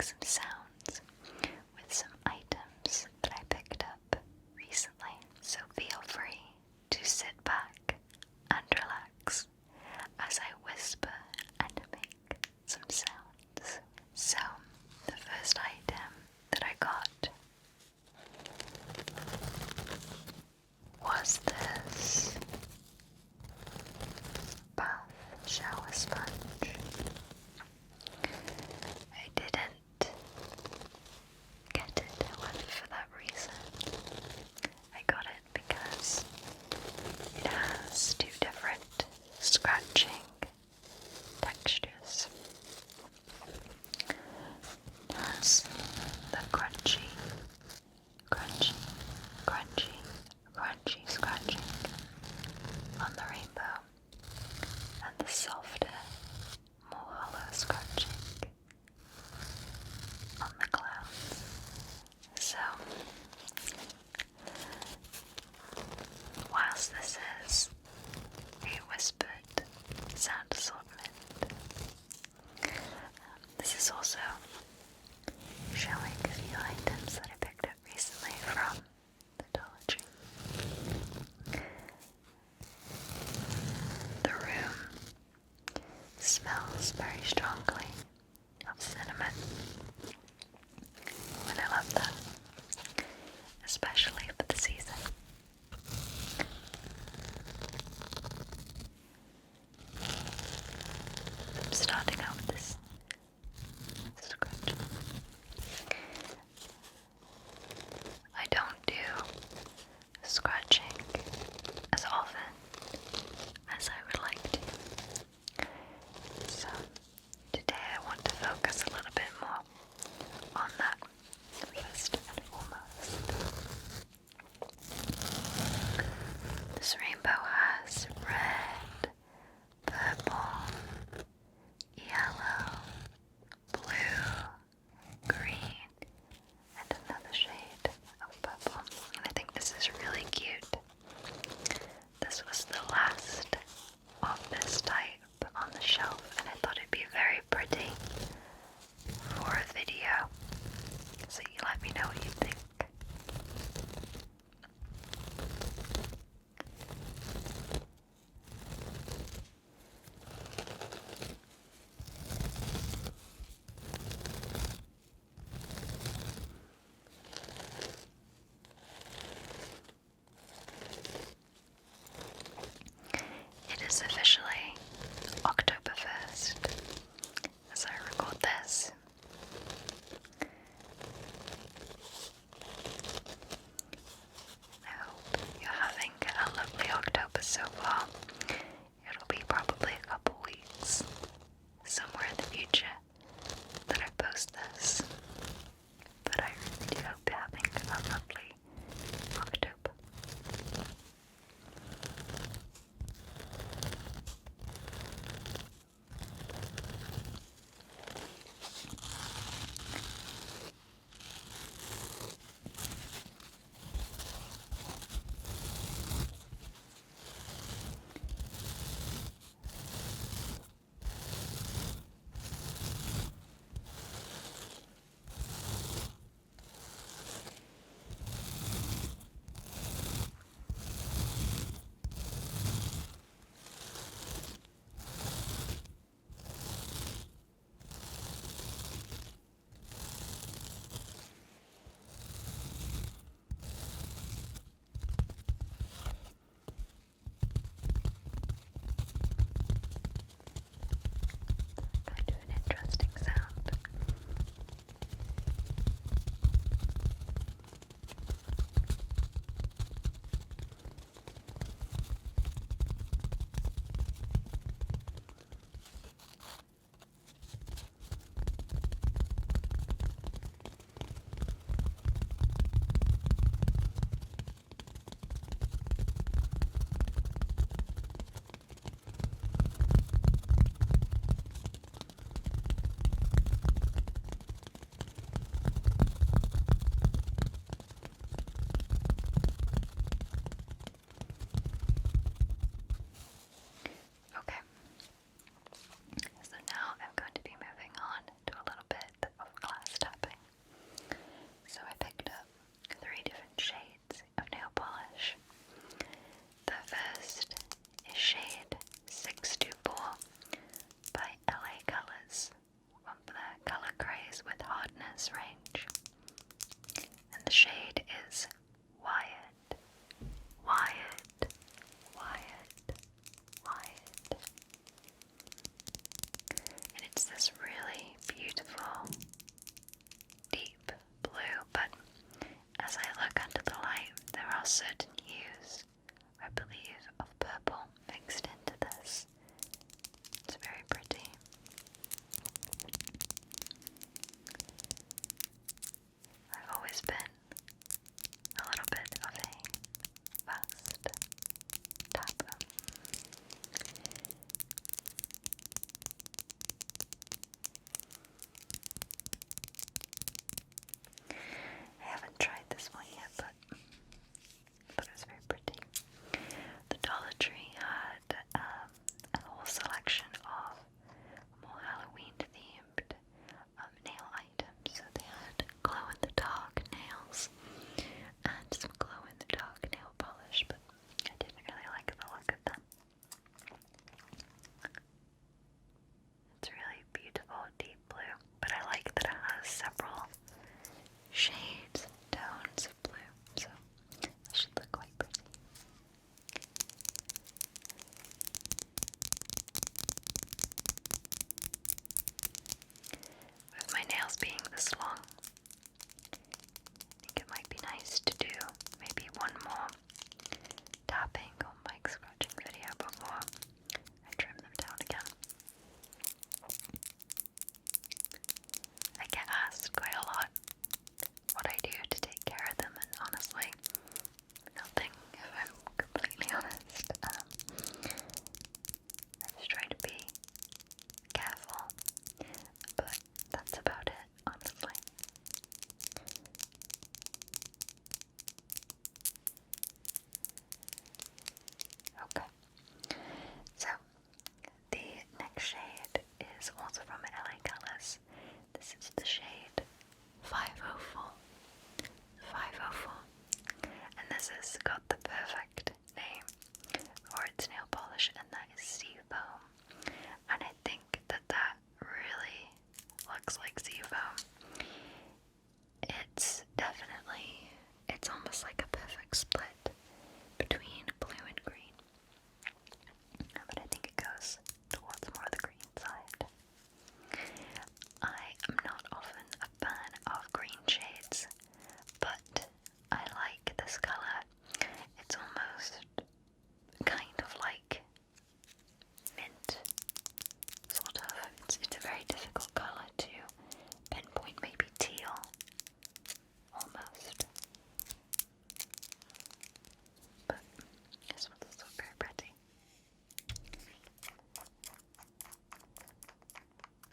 make some sounds with some items that I picked up recently. So feel free to sit back and relax as I whisper and make some sounds. So, the first item that I got was this bath shower sponge. I didn't are certain hues, I believe, of purple mixed into this. It's very pretty. I've always been a little bit of a fast tapper. I haven't tried this one yet, but I thought it was very pretty. The Dollar Tree had a whole selection of more Halloween themed nail items. So they had glow-in-the-dark nails and some glow-in-the-dark nail polish, but I didn't really like the look of them. It's really beautiful deep blue, but I like that it has several shades, tones of blue, so it should look quite pretty. With my nails being this long, I think it might be nice to do maybe one more tapping or mic scratching video before I trim them down again. I get asked quite a lot what I do to take care of them, and honestly, nothing, if I'm completely honest. I just try to be careful, but that's about it, honestly. Okay, so the next shade is also from LA Colors. This is the shade 504. 504. And this has got the perfect name for its nail polish, and that is Seafoam. And I think that really looks like Seafoam. It's definitely, it's almost like a perfect split between blue and green. But I think it goes towards more the green side. I am not often a fan of green shades, but I like this color. It's almost kind of like mint, sort of. It's a very difficult color to pinpoint, maybe teal, almost. But this one's also very pretty.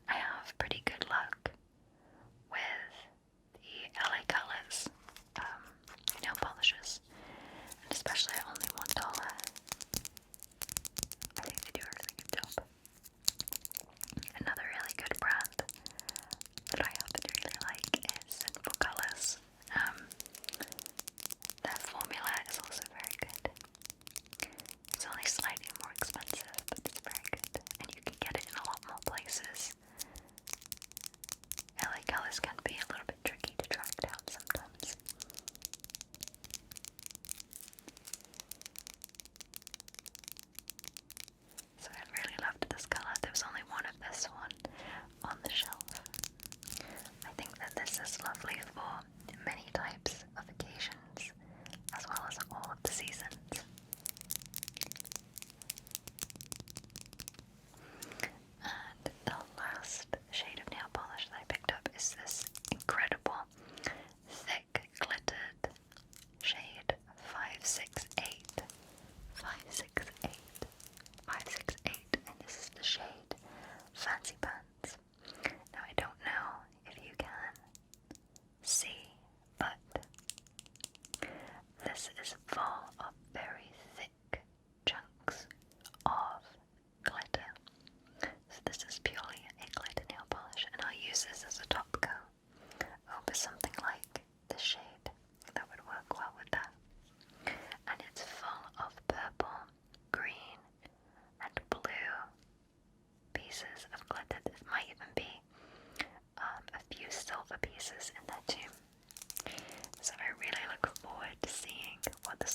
I have pretty good luck with the LA Colors nail polishes, and especially at only $1. I think they do a really good job. Another really good brand that I happen to really like is Sinful Colors. Their formula is also very good. It's only slightly more expensive, but it's very good, and you can get it in a lot more places. LA Colors can be a little bit tricky to track down sometimes. So I really loved this color. There was only one of this one on the shelf. I think that this is lovely for many types of occasions, as well as all of the seasons. And the last shade of nail polish that I picked up is this incredible, thick, glittered shade 568. 568. 568. And this is the shade Fancy Pants. Now I don't know if you can see, but this is full of very thick chunks of glitter. So this is purely a glitter nail polish, and I'll use this as a top coat over something like this shade. That would work well with that. And it's full of purple, green, and blue pieces of glitter. There might even be a few silver pieces in there too. So I really look forward to seeing what the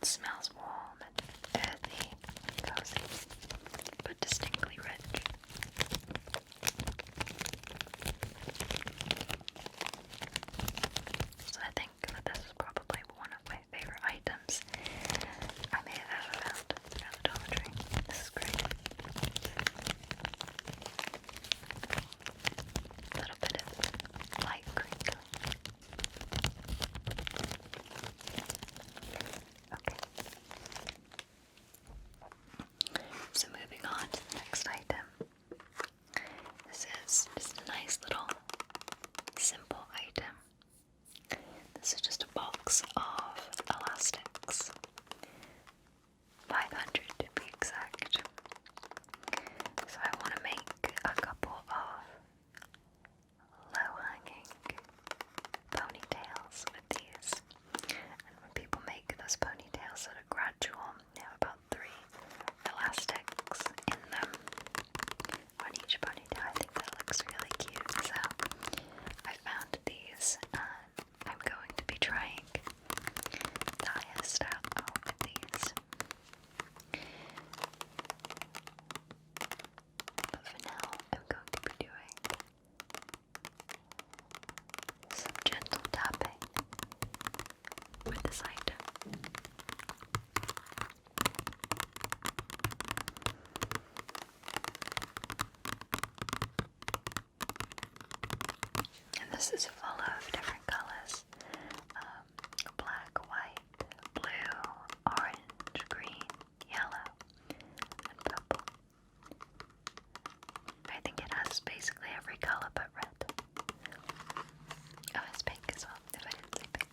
It smells warm and earthy and cozy, but distinctly rich. So I think that this is probably one of my favorite items I may have ever found at the Dollar Tree. This is great. A little bit of light crinkling. Okay. So moving on to the next item. This is just a nice little simple item. This is just a box of elastics. 500 to be exact. So I want to make a couple of low-hanging ponytails with these. And when people make those ponytails that are gradual, they have about 3 elastics in them on each ponytail. I think that looks really cute. So I found these and I'm going to be trying the hairstyle out with these. But for now, I'm going to be doing some gentle tapping with this item. And this is full of different colors. Black, white, blue, orange, green, yellow, and purple. I think it has basically every color but red. Oh, it's pink as well, if I didn't say pink.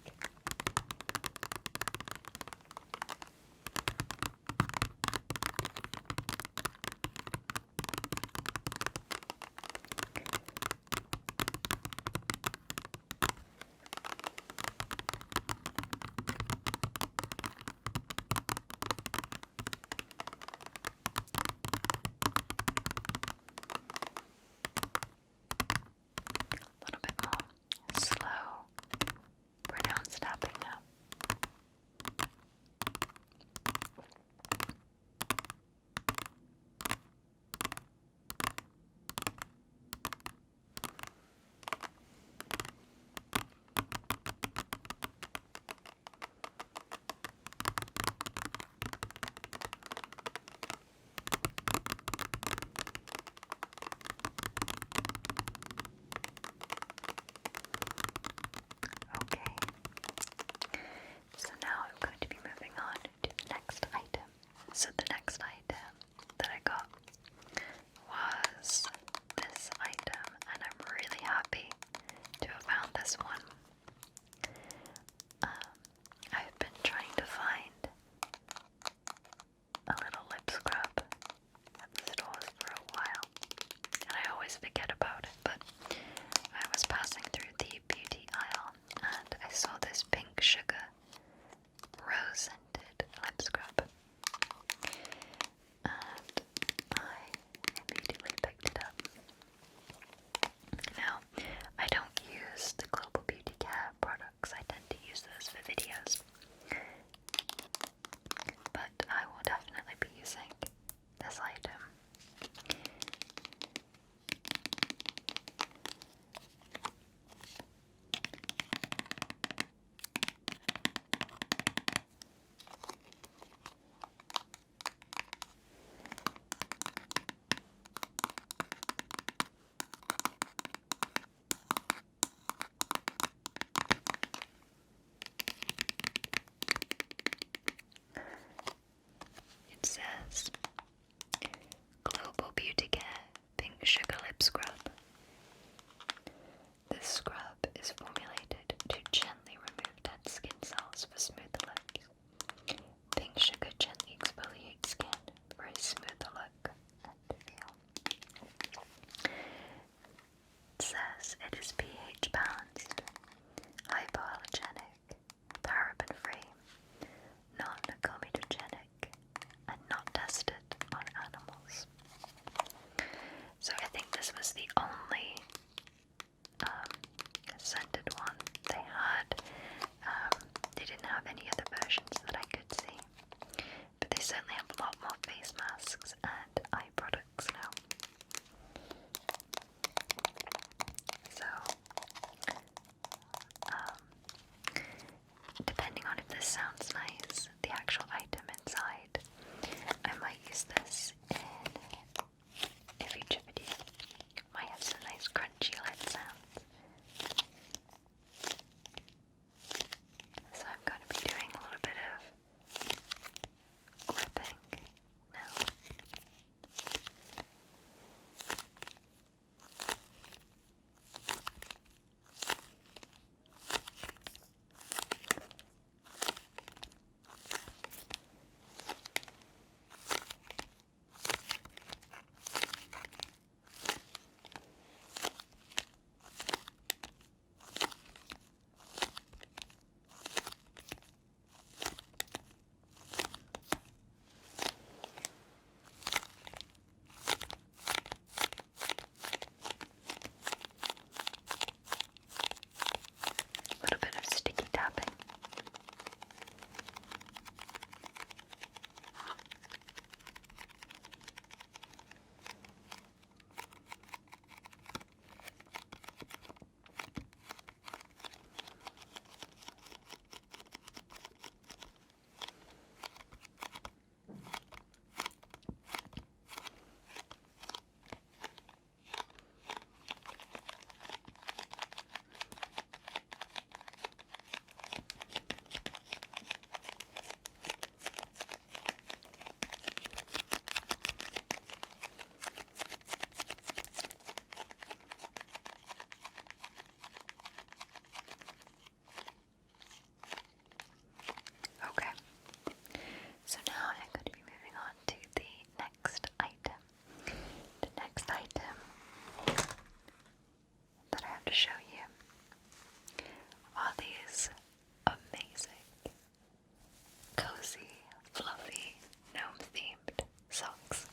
cozy, fluffy, gnome-themed socks.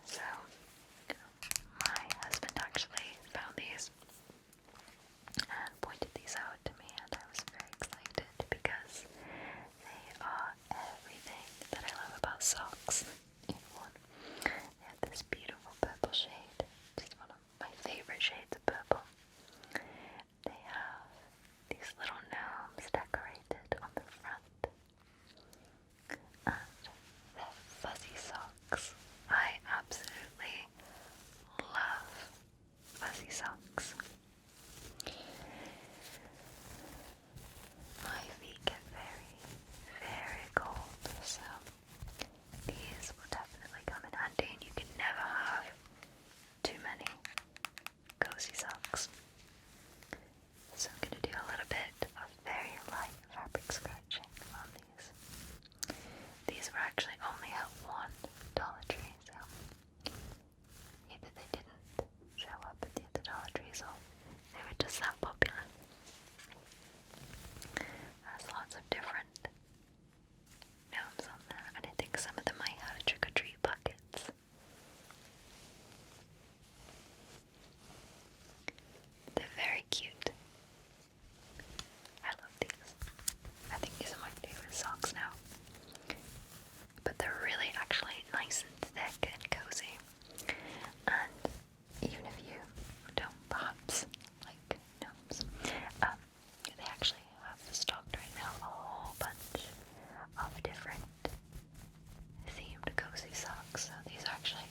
So, my husband actually found these and pointed these out to me, and I was very excited because they are everything that I love about socks in one. They have this beautiful purple shade, which is one of my favorite shades of purple. They have these little gnomes decorated on the front, and they're fuzzy socks. I absolutely love fuzzy socks. My feet get very, very cold, so these will definitely come in handy, and you can never have too many cozy socks. So I'm going to do a little bit of very light fabric scratching on these. These were actually only at one Dollar Tree, so either they didn't show up at the other Dollar Trees or they were just that popular. There's lots of different gnomes on there, and I think some of them might have trick-or-treat buckets. They're very cute. I love these. I think these are my favorite socks now. But they're really actually nice and thick and cozy. And even if you don't perhaps like gnomes, they actually have stocked right now a whole bunch of different themed cozy socks. So these are actually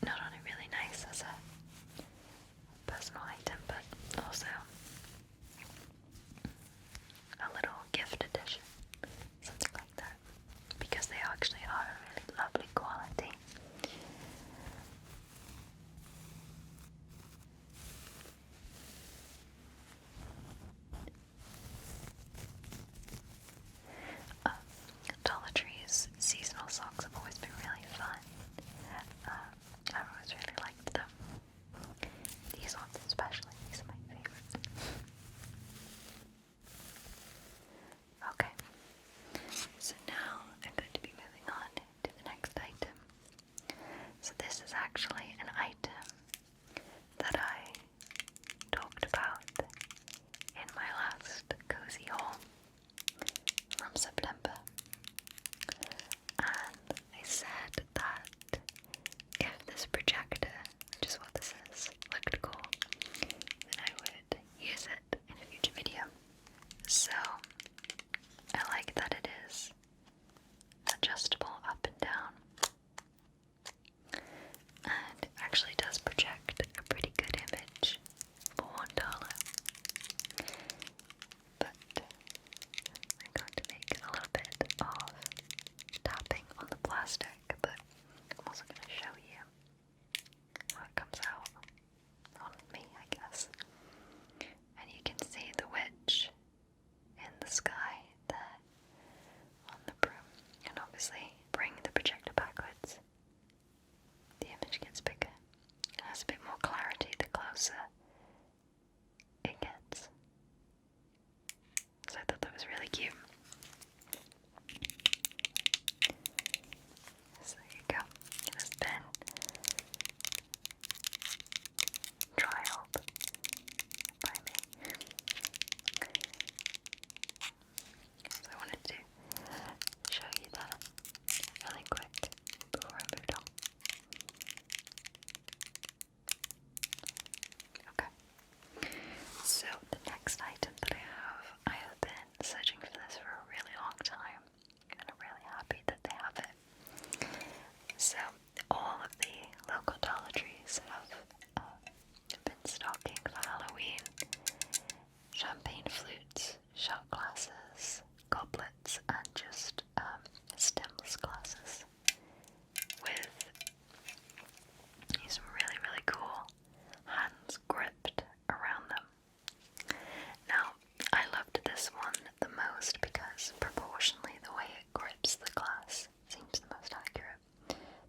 not only really nice as a personal item, but also a little gift edition, something like that, because they actually are a really lovely quality. Dollar Tree's seasonal socks have always been really fun. I've always really liked them. These ones especially, these are my favorites. Okay, so now I'm going to be moving on to the next item. So this is actually an item that I talked about in my last cozy haul from September. And I said that if this projector, which is what this is, looked cool, then I would use it in a future video. So I like that it is adjustable up and down, and actually does project a pretty good image for $1. But I'm going to make a little bit of tapping on the plastic, but I'm also going to show you how it comes out on me, I guess. And you can see the witch in the sky there on the broom. And obviously, bring the projector backwards, the image gets bigger. It has a bit more clarity the closer it gets. So I thought that was really cute. So there you go. It has been trialed by me. So I wanted to show you that really quick before I moved on. Okay. So the next item that I have been searching for this for a really long time, and I'm really happy that they have it. So all of the local Dollar Trees have been stocking for Halloween champagne flutes, shot glasses, goblets, and just stemless glasses with these really, really cool hands gripped around them. Now, I loved this one the most because proportionally the way it grips the glass seems the most accurate.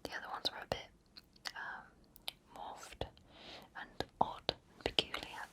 The other ones were a bit morphed and odd and peculiar.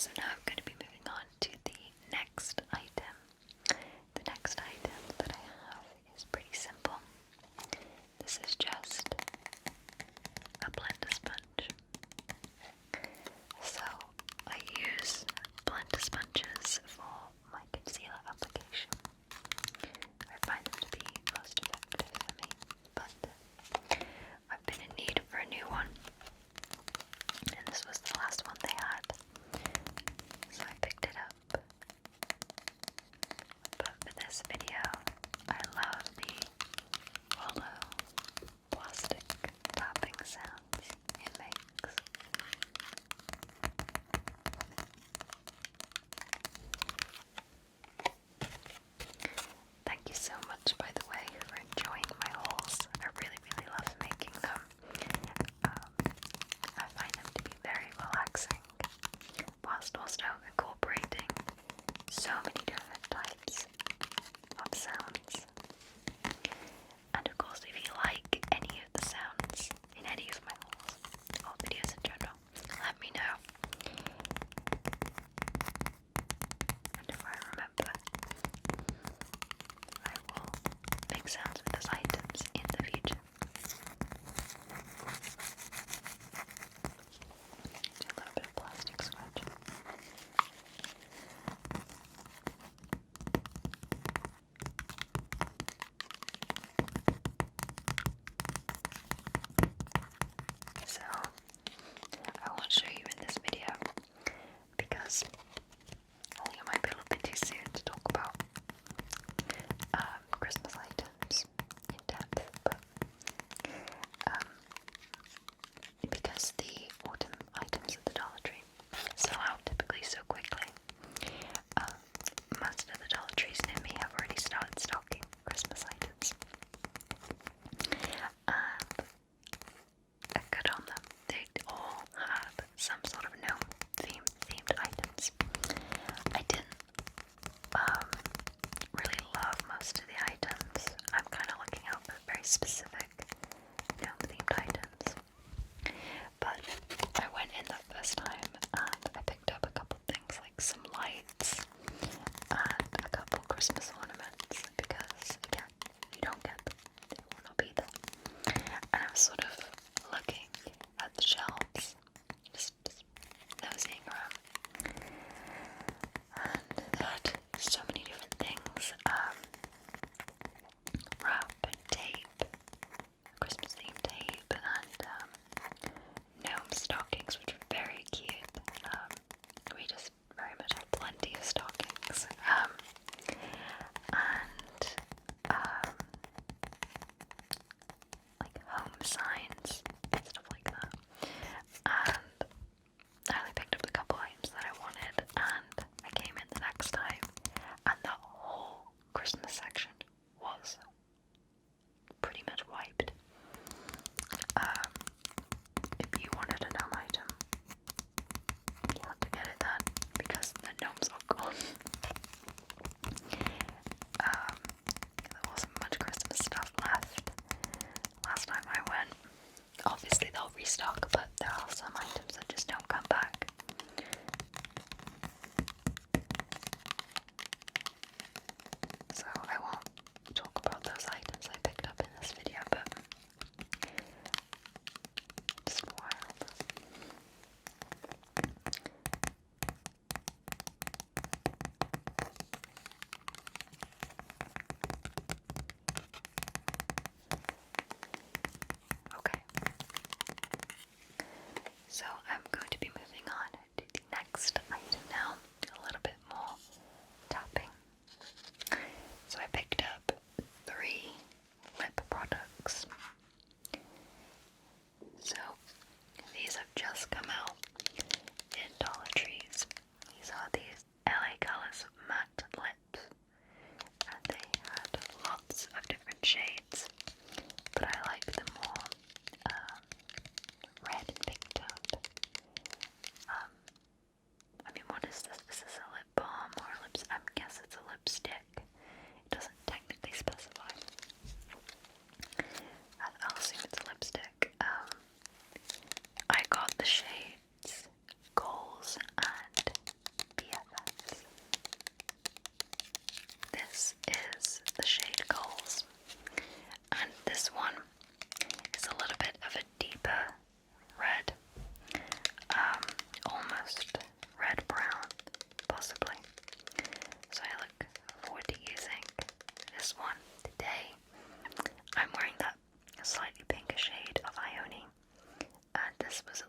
So now I'm going to be moving on to the next item. The next item that I have is pretty simple. This is just a blender sponge. So I use blender sponges for my concealer application. I find them to be most effective for me, but I've been in need for a new one, and this was the last one they had.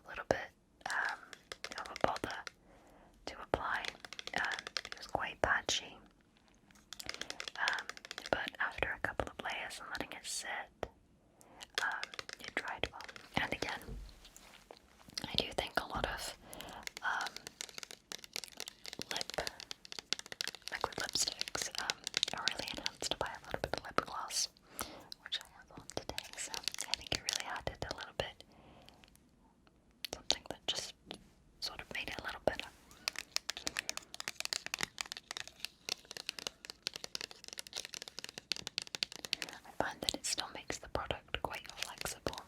a little bit of a bother to apply. It was quite patchy. But after a couple of layers and letting it sit, it dried well. And again, I do think a lot of liquid lipsticks are really enhanced by a little bit of lip gloss, which I have on today. So I think it really added a little bit, something that just sort of made it a little better. I find that it still makes the product quite flexible.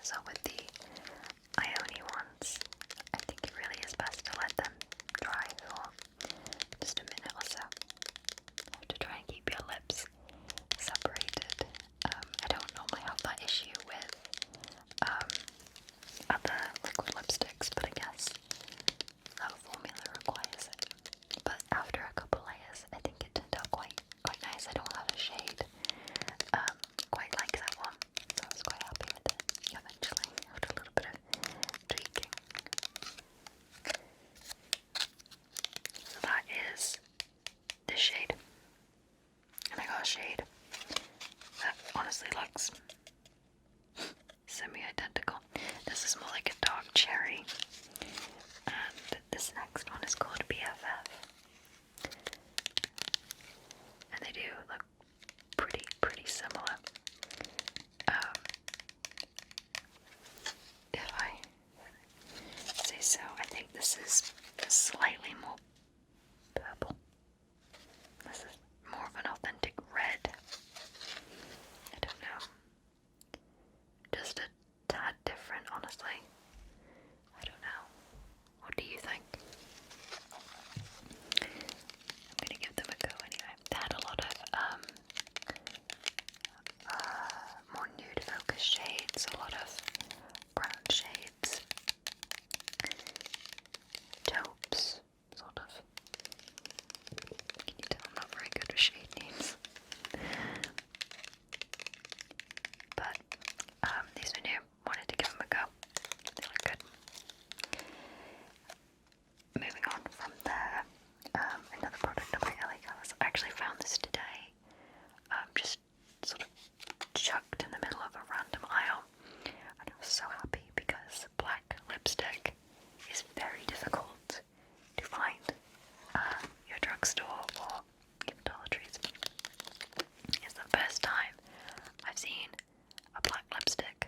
So with the Ioni ones, I think it really is best to let them dry for just a minute or so. You have to try and keep your lips separated. I don't normally have that issue with other liquid lipsticks, but I guess that formula requires it. But after a couple layers, I think it turned out quite nice. I don't have a shade quite like that one, so I was quite happy with it eventually after a little bit of tweaking. So that is this shade, and I got a shade that honestly looks semi-identical. This is more like a dark cherry, and this next one is called BFF, and they do look pretty similar. If I say so, I think this is slightly more purple. This is more of an authentic red. I don't know. Just a tad different, honestly. I don't know. What do you think? I'm gonna give them a go anyway. They had a lot of more nude focus shades, a lot of brown shades, taupes, sort of. Can you tell I'm not very good with shade names? But these are new. Wanted to give them a go. They look good. Moving on from there, another product of my LA Colors. I actually found this today. Just sort of chucked in the middle of a random aisle, and I was so happy because black lipstick is very difficult to find your drugstore or even Dollar Trees. It's the first time I've seen a black lipstick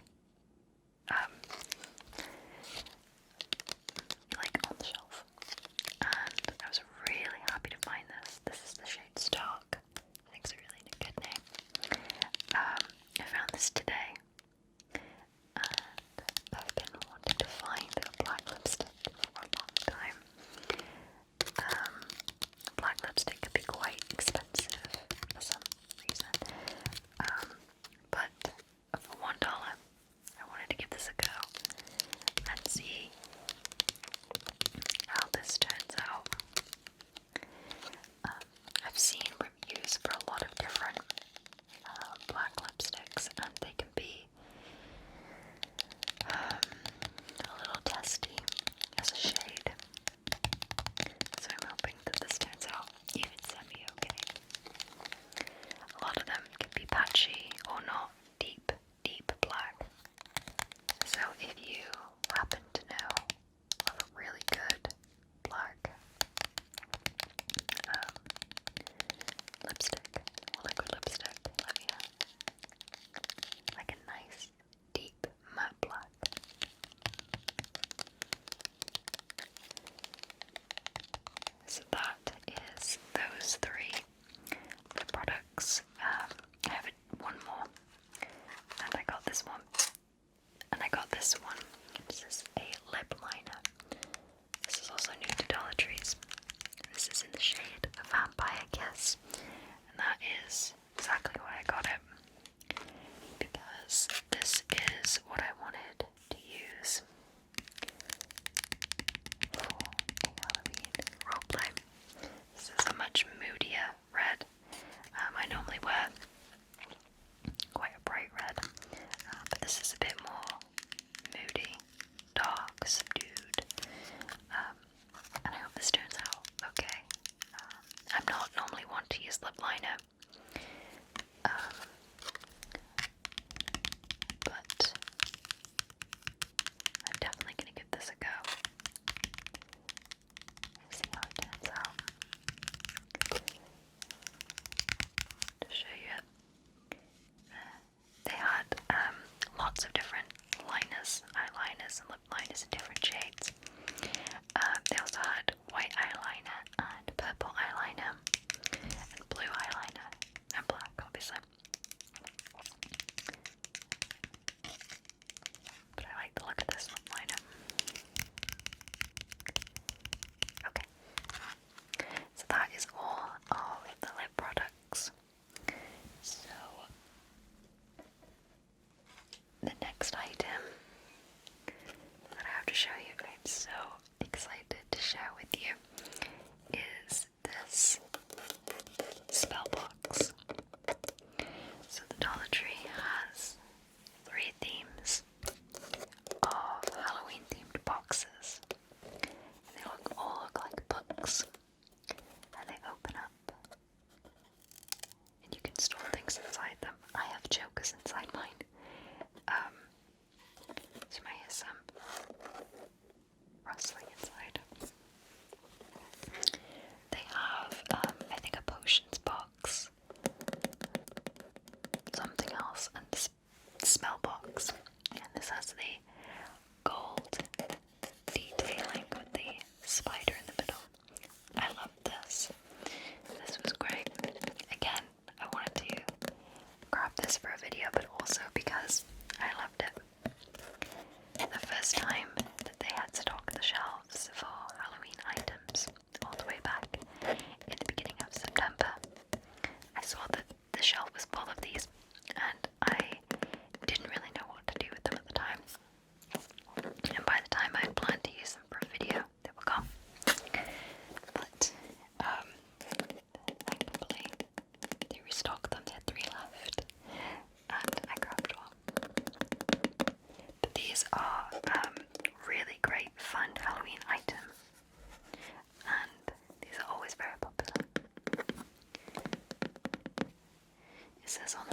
like on the shelf, and I was really happy to find this. This is the shade Stark. I think it's a really good name. I found this today, and I've been wanting to find a black lipstick for a long time. Black lipstick could be quite expensive for some reason, but for $1, I wanted to give this a go and see how this turns out. I've seen reviews for a lot of different black lipsticks, and they can be a little testy as a shade. So I'm hoping that this turns out even semi-okay. A lot of them can be patchy or not deep black. So if you happen to know of a really good black lipstick or liquid lipstick, let me know. Like a nice, deep matte black. So that is those three products. I have one more, and I got this one, and I got this one. This is a lip liner. This is also new to Dollar Trees. This is in the shade Vampire Kiss, and that is exactly why I got it, because this is what I wanted to use for a Halloween roleplay. This is a much moodier red. I normally wear quite a bright red, but this is a bit more moody, dark, subdued, and I hope this turns out okay. I'm not normally one to use lip liner, but I'm definitely going to give this a go. See how it turns out. To show you, they had lots of different liners, eyeliners and lip liners in different shades. They also had white eyeliner and purple eyeliner and blue eyeliner and black, obviously. But I like the look of this lip liner. Okay, so that is all of the lip products. So the next item that I have to show you, I'm so excited to share with you, is this spell box. So the Dollar Tree has 3 themes of Halloween themed boxes. And they all look like books. And they open up. And you can store things inside them. I have jokers inside mine. So you might hear some rustling inside. They have, I think, a potions box, something else, and this smell box. And this has the gold detailing with the spider in the middle. I love this. This was great. Again, I wanted to grab this for a video, but also because I loved it. The first time that they had stocked the shelves for Halloween items, all the way back in the beginning of September, I saw that the shelf was full of these, and I didn't really know what to do with them at the time. And by the time I had planned to use them for a video, they were gone. But thankfully, they restocked them. They had 3 left, and I grabbed one. But these are really great, fun Halloween items, and these are always very popular. It says on